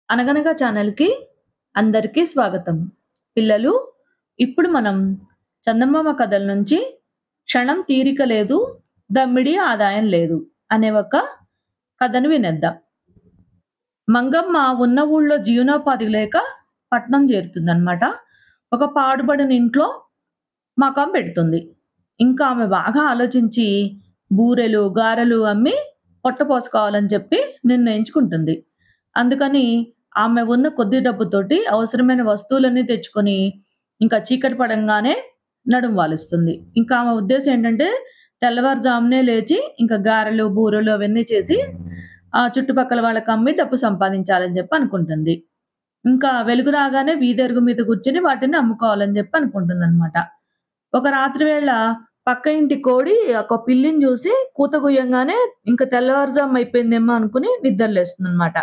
అనగనగా ఛానల్‌కి అందరికీ స్వాగతం. పిల్లలు, ఇప్పుడు మనం చందమామ కథల నుంచి 'క్షణం తీరిక లేదు, దమ్మిడి ఆదాయం లేదు' అనే ఒక కథను వినేద్దాం. మంగమ్మ ఉన్న ఊళ్ళో జీవనోపాధి లేక పట్నం చేరుతుందనమాట. ఒక పాడుబడిన ఇంట్లో మకాం పెడుతుంది. ఇంకా ఆమె బాగా ఆలోచించి బూరెలు, గారెలు అమ్మి పొట్ట పోసుకోవాలని చెప్పి నిర్ణయించుకుంటుంది. అందుకని ఆమె ఉన్న కొద్ది డబ్బుతోటి అవసరమైన వస్తువులన్నీ తెచ్చుకొని, ఇంకా చీకటి పడంగానే నడుం వాలుస్తుంది. ఇంకా ఆమె ఉద్దేశ్యం ఏంటంటే, తెల్లవారుజామునే లేచి ఇంకా గారెలు, బూరెలు అవన్నీ చేసి చుట్టుపక్కల వాళ్ళకమ్మి డబ్బు సంపాదించాలని చెప్పి అనుకుంటుంది. ఇంకా వెలుగు రాగానే వీధరుగు మీద కూర్చొని వాటిని అమ్ముకోవాలని చెప్పి అనుకుంటుందనమాట. ఒక రాత్రి వేళ పక్క ఇంటి కోడి ఒక పిల్లిని చూసి కూత గుయ్యంగానే ఇంక తెల్లవారుజాము అయిపోయిందేమో అనుకుని నిద్రలేస్తుందనమాట.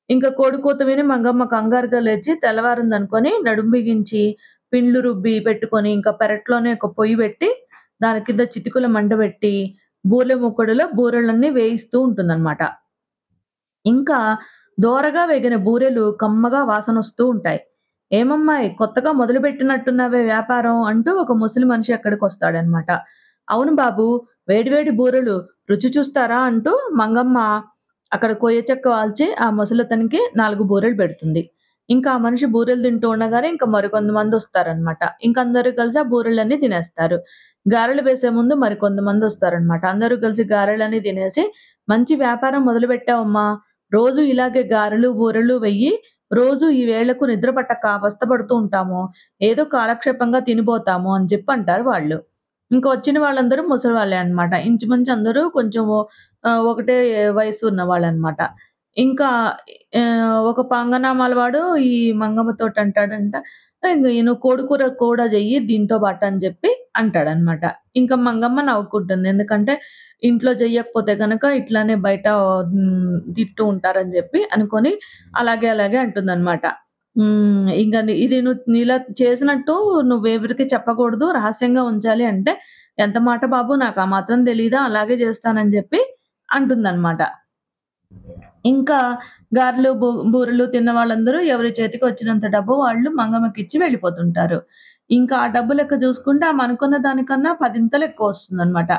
ఇంక కోడి కూత విని మంగమ్మ కంగారుగా లేచి తెల్లవారిందనుకోని నడుం బిగించి, పిండ్లు రుబ్బి పెట్టుకొని, ఇంకా పెరట్లోనే ఒక పొయ్యి పెట్టి, దాని కింద చితికుల మంట పెట్టి, బూరెల మూకుడులో బూరెలన్నీ వేయిస్తూ ఉంటుందనమాట. ఇంకా దోరగా వేగిన బూరెలు కమ్మగా వాసనొస్తూ ఉంటాయి. "ఏమమ్మాయ్ కొత్తగా మొదలుపెట్టినట్టున్నావే వ్యాపారం" అంటూ ఒక ముసలి మనిషి అక్కడికొస్తాడనమాట. "అవును బాబూ, వేడి వేడి బూరెలు రుచి చూస్తారా?" అంటూ మంగమ్మ అక్కడ కొయ్య చెక్క వాల్చి ఆ ముసలతనికి 4 బూరెలు పెడుతుంది. ఇంకా ఆ మనిషి బూరెలు తింటూ ఉండగానే ఇంక మరికొంతమందొస్తారనమాట. ఇంక అందరూ కలిసి ఆ బూరెలన్నీ తినేస్తారు. గారెలు వేసే ముందు మరికొంతమందొస్తారనమాట. అందరూ కలిసి గారెలన్నీ తినేసి, "మంచి వ్యాపారం మొదలుపెట్టావమ్మా! రోజు ఇలాగే గారెలు, బూరెలు వెయ్యి. రోజు ఈ వేళకు నిద్ర పట్టక అవస్థపడుతూ ఉంటాము. ఏదో కాలక్షేపంగా తినిపోతాము" అని చెప్పి అంటారు వాళ్ళు. ఇంక వచ్చిన వాళ్ళందరూ ముసలివాళ్ళే అన్నమాట. ఇంచుమించు అందరూ కొంచెం ఒకటే వయసు ఉన్నవాళ్ళనమాట. ఇంకా ఒక పంగనామాల వాడు ఈ మంగమ్మతోటి అంటాడంట, "ఇంగ నువ్వు కోడి కూర కూడా చెయ్యి దీంతో పాటు" అని చెప్పి అంటాడనమాట. ఇంక మంగమ్మ నవ్వుకుంటుంది. ఎందుకంటే ఇంట్లో చెయ్యకపోతే గనక ఇట్లానే బయట తింటూ ఉంటారని జెప్పి అనుకోని అలాగే అలాగే అంటుందనమాట. ఇంక ఇది నీలా చేసినట్టు నువ్వెవరికీ చెప్పకూడదు. రహస్యంగా ఉంచాలి అంటే, "ఎంత మాట బాబు నాకు ఆ మాత్రం తెలీదా? అలాగే చేస్తానని" జెప్పి అంటుందనమాట. ఇంకా గారెలు, బూరెలు తిన్న వాళ్ళందరూ ఎవరి చేతికొచ్చినంత డబ్బు వాళ్ళు మంగమ్మకిచ్చి వెళ్ళిపోతుంటారు. ఇంకా ఆ డబ్బు లెక్క చూసుకుంటే ఆమె అనుకున్న దానికన్నా పదింతలు ఎక్కువొస్తుందనమాట.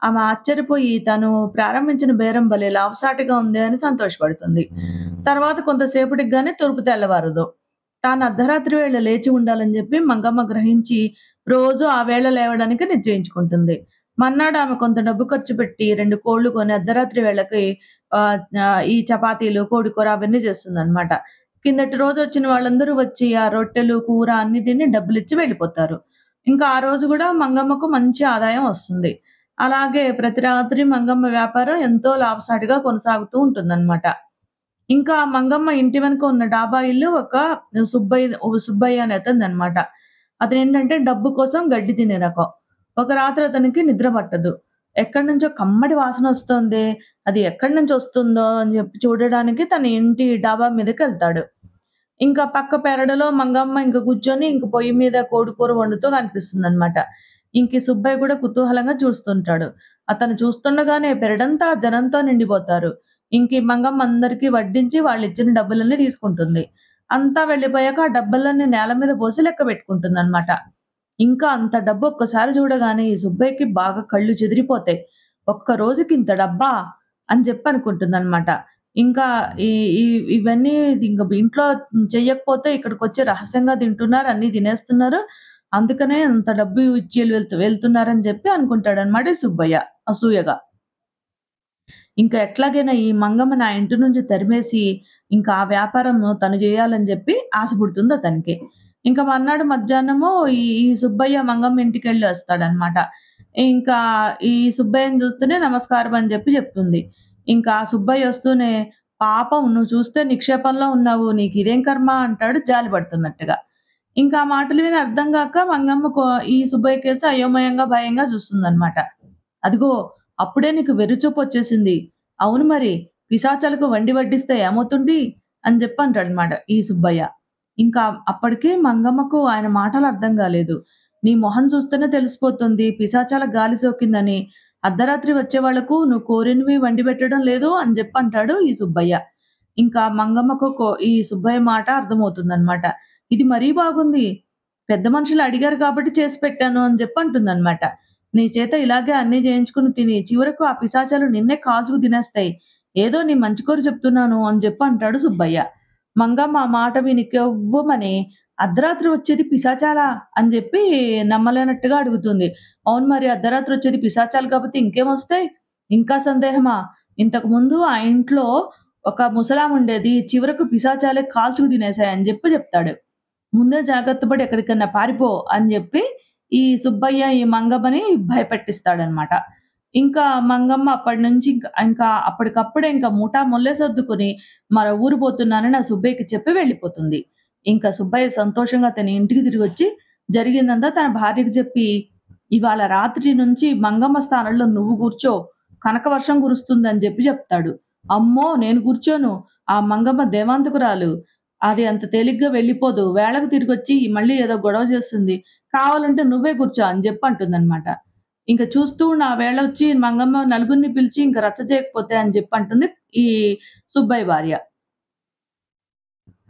ఆమె ఆశ్చర్యపోయి తను ప్రారంభించిన బేరం భలే లాభసాటిగా ఉందే అని సంతోషపడుతుంది. తర్వాత కొంతసేపటికి గాని తూర్పు తెల్లవారదు. తాను అర్ధరాత్రి వేళ లేచి ఉండాలని జెప్పి మంగమ్మ గ్రహించి రోజు ఆ వేళ లేవడానికి నిశ్చయించుకుంటుంది. మర్నాడు ఆమె కొంత డబ్బు ఖర్చు పెట్టి 2 కోళ్లు కొని అర్ధరాత్రి వేళకి ఈ చపాతీలు, కోడికూర అవన్నీ చేస్తుందనమాట. కిందటి రోజొచ్చిన వాళ్ళందరూ వచ్చి ఆ రొట్టెలు, కూర అన్నీ తిని డబ్బులిచ్చి వెళ్ళిపోతారు. ఇంకా ఆ రోజు గూడా మంగమ్మకు మంచి ఆదాయం వస్తుంది. అలాగే ప్రతి రాత్రి మంగమ్మ వ్యాపారం ఎంతో లాభసాటిగా కొనసాగుతూ ఉంటుందనమాట. ఇంకా మంగమ్మ ఇంటి వెనక ఉన్న డాబా ఇల్లు ఒక సుబ్బయ్య అనే అతనిదనమాట. అతనేంటంటే డబ్బు కోసం గడ్డి తినే రకం. ఒక రాత్రి అతనికి నిద్ర పట్టదు. ఎక్కడి నుంచో కమ్మటి వాసనొస్తోందే, అది ఎక్కడి నుంచొస్తుందో అని చెప్పి చూడడానికి తన ఇంటి డాబా మీదకెళ్తాడు. ఇంకా పక్క పెరడులో మంగమ్మ ఇంక కూర్చొని ఇంక పొయ్యి మీద కోడికూర వండుతూ కనిపిస్తుందనమాట. ఇంక ఈ సుబ్బయ్య కూడా కుతూహలంగా చూస్తుంటాడు. అతను చూస్తుండగానే పెరడంతా జనంతో నిండిపోతారు. ఇంక ఈ మంగమ్మ అందరికీ వడ్డించి వాళ్ళిచ్చిన డబ్బులన్నీ తీసుకుంటుంది. అంతా వెళ్ళిపోయాక ఆ డబ్బులన్నీ నేల మీద పోసి లెక్క పెట్టుకుంటుందనమాట. ఇంకా అంత డబ్బు ఒక్కసారి చూడగానే ఈ సుబ్బయ్యకి బాగా కళ్ళు చెదిరిపోతాయి. ఒక్క రోజుకింత డబ్బా! అని చెప్పి అనుకుంటుందనమాట. ఇంకా ఈ ఈ ఇవన్నీ ఇంక ఇంట్లో చెయ్యకపోతే ఇక్కడికొచ్చి రహస్యంగా తింటున్నారు, అన్నీ తినేస్తున్నారు. అందుకనే అంత డబ్బు ఇచ్చి వెళ్తున్నారని చెప్పి అనుకుంటాడనమాట ఈ సుబ్బయ్య అసూయగా. ఇంకా ఎట్లాగైనా ఈ మంగమ్మ నా ఇంటి నుంచి తరిమేసి, ఇంకా ఆ వ్యాపారము తను జేయాలని జెప్పి ఆశ పుడుతుంది అతనికి. ఇంక మర్నాడు మధ్యాహ్నము ఈ సుబ్బయ్య మంగమ్మ ఇంటికెళ్ళి వస్తాడనమాట. ఇంకా ఈ సుబ్బయ్యని చూస్తూనే నమస్కారం అని జెప్పి చెప్తుంది. ఇంకా ఆ సుబ్బయ్య వస్తూనే, "పాపం నువ్వు చూస్తే నిక్షేపంలో ఉన్నావు. నీకిదేం కర్మ" అంటాడు జాలి పడుతున్నట్టుగా. ఇంకా ఆ మాటలు విని అర్థం గాక మంగమ్మ ఈ సుబ్బయ్యకేసి అయోమయంగా, భయంగా చూస్తుందనమాట. "అదిగో అప్పుడే నీకు వెర్రిచూపొచ్చేసింది. అవును మరి పిశాచాలకు వండి వడ్డిస్తే ఏమవుతుంది?" అని జెప్పి అంటాడనమాట ఈ సుబ్బయ్య. ఇంకా అప్పటికి మంగమ్మకు ఆయన మాటలు అర్థం గాలేదు. "నీ మొహం చూస్తేనే తెలిసిపోతుంది పిశాచాల గాలి సోకిందని. అర్ధరాత్రి వచ్చే వాళ్ళకు నువ్వు కోరినవి వండి పెట్టడం లేదు" అని జెప్పి అంటాడు ఈ సుబ్బయ్య. ఇంకా మంగమ్మకు ఈ సుబ్బయ్య మాట అర్థమవుతుందనమాట. ఇది మరీ బాగుంది. పెద్ద మనుషులు అడిగారు కాబట్టి చేసి పెట్టాను అని జెప్పి అంటుందనమాట. నీ చేత ఇలాగే అన్నీ జేయించుకొని తిని చివరకు ఆ పిశాచాలు నిన్నే కాల్చుకు తినేస్తాయి. ఏదో నీ మంచి కోరి చెప్తున్నాను అని జెప్పి అంటాడు సుబ్బయ్య. మంగమ్మ ఆ మాట విని కెవ్వుమని అర్ధరాత్రి వచ్చేది పిశాచాలా? అని జెప్పి నమ్మలేనట్టుగా అడుగుతుంది. అవును మరి అర్ధరాత్రి వచ్చేది పిశాచాలు కాపోతే ఇంకేమొస్తాయి? ఇంకా సందేహమా? ఇంతకుముందు ఆ ఇంట్లో ఒక ముసలాముండేది. చివరకు పిశాచాలే కాల్చుకు తినేసాయని జెప్పి చెప్తాడు. ముందే జాగ్రత్త పడి ఎక్కడికన్నా పారిపో అని జెప్పి ఈ సుబ్బయ్య ఈ మంగమ్మని భయపెట్టిస్తాడనమాట. ఇంకా మంగమ్మ అప్పటినుంచి ఇంకా అప్పటికప్పుడే ఇంకా ముఠా ముల్లె సర్దుకొని మరో ఊరు పోతున్నానని ఆ సుబ్బయ్యకి చెప్పి వెళ్ళిపోతుంది. ఇంకా సుబ్బయ్య సంతోషంగా తన ఇంటికి తిరిగొచ్చి జరిగిందంతా తన భార్యకి చెప్పి, "ఇవాళ రాత్రి నుంచి మంగమ్మ స్థానంలో నువ్వు కూర్చో. కనక వర్షం కురుస్తుందని" చెప్తాడు. "అమ్మో! నేను కూర్చోను. ఆ మంగమ్మ దేవాంతకురాలు. అది అంత తేలిగ్గా వెళ్ళిపోదు. వేళకు తిరిగొచ్చి మళ్ళీ ఏదో గొడవ చేస్తుంది. కావాలంటే నువ్వే కూర్చో" అని జెప్పి అంటుందనమాట. ఇంక చూస్తూ ఉన్న ఆ వేళొచ్చి మంగమ్మ నలుగురిని పిలిచి ఇంక రచ్చ చేయకపోతే అని జెప్పి అంటుంది ఈ సుబ్బయ్య భార్య.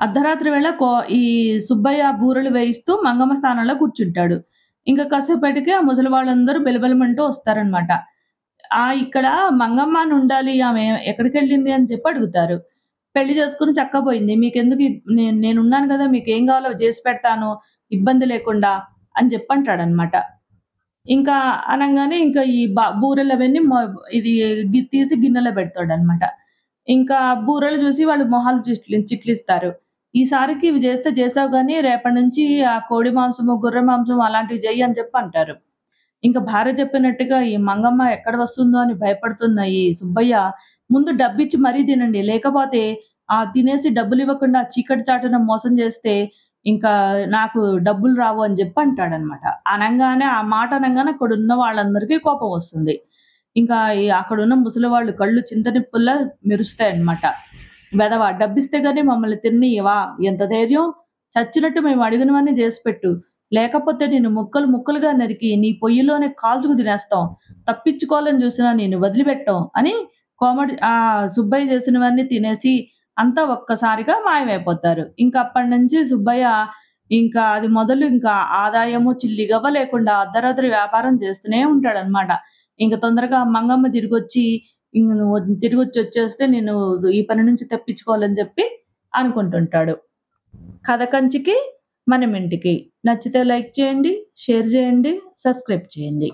అర్ధరాత్రి వేళ ఈ సుబ్బయ్య బూరలు వేయిస్తూ మంగమ్మ స్థానంలో కూర్చుంటాడు. ఇంక కాసేపటికి ఆ ముసలి వాళ్ళందరూ బెలబెలమంటూ వస్తారనమాట. ఇక్కడ మంగమ్మ అని ఉండాలి. ఆమె ఎక్కడికెళ్ళింది అని చెప్పి అడుగుతారు. పెళ్లి చేసుకొని చక్కగా పోయింది. మీకెందుకు నేనున్నాను గదా! మీకేం కావాలో అవి జేసి పెడతాను. ఇబ్బంది లేకుండా అని జెప్పంటాడనమాట. ఇంకా అనంగానే ఇంకా ఈ బూరెలవన్నీ ఇది తీసి గిన్నెలో పెడతాడనమాట. ఇంకా బూరెలు చూసి వాళ్ళు మొహాలు చిట్లిస్తారు. "ఈసారికి ఇవి చేస్తే చేసావు గానీ రేపటి నుంచి ఆ కోడి మాంసము, గొర్రె మాంసం అలాంటివి చెయ్యి" అని చెప్పి అంటారు. ఇంక భార్య చెప్పినట్టుగా ఈ మంగమ్మ ఎక్కడ వస్తుందో అని భయపడుతున్న ఈ సుబ్బయ్య, "ముందు డబ్బిచ్చి మరీ తినండి. లేకపోతే తినేసి డబ్బులివ్వకుండా చీకటి చాటున మోసం చేస్తే ఇంకా నాకు డబ్బులు రావు" అని జెప్పి అంటాడనమాట. అనంగానే ఆ మాట అనంగానే అక్కడున్న వాళ్ళందరికీ కోపం వస్తుంది. ఇంకా అక్కడున్న ముసలివాళ్ళు కళ్ళు చింతనిప్పుల్లా మెరుస్తాయన్నమాట. "వెధవ డబ్బిస్తే గాని మమ్మల్ని తిననీయవా? ఎంత ధైర్యం? చచ్చినట్టు మేము అడిగినవన్నీ జేసి పెట్టు. లేకపోతే నిన్ను ముక్కలు ముక్కలుగా నరికి నీ పొయ్యిలోనే కాల్చుకు తినేస్తాం. తప్పించుకోవాలని చూసినా నిన్ను వదిలిపెట్టం" అని సుబ్బయ్య చేసినవన్నీ తినేసి అంతా ఒక్కసారిగా మాయమైపోతారు. ఇంక అప్పటినుంచి సుబ్బయ్య ఇంకా అది మొదలు ఇంకా ఆదాయము చిల్లిగవ్వ లేకుండా అర్ధరాత్రి వ్యాపారం చేస్తూనే ఉంటాడనమాట. ఇంక తొందరగా మంగమ్మ తిరిగొచ్చి ఇంక నువ్వు తిరిగొచ్చొచ్చేస్తే నేను ఈ పని నుంచి తప్పించుకోవాలని చెప్పి అనుకుంటుంటాడు. కథ కంచికి మనమింటికి. నచ్చితే లైక్ చేయండి, షేర్ చేయండి, సబ్స్క్రైబ్ చేయండి.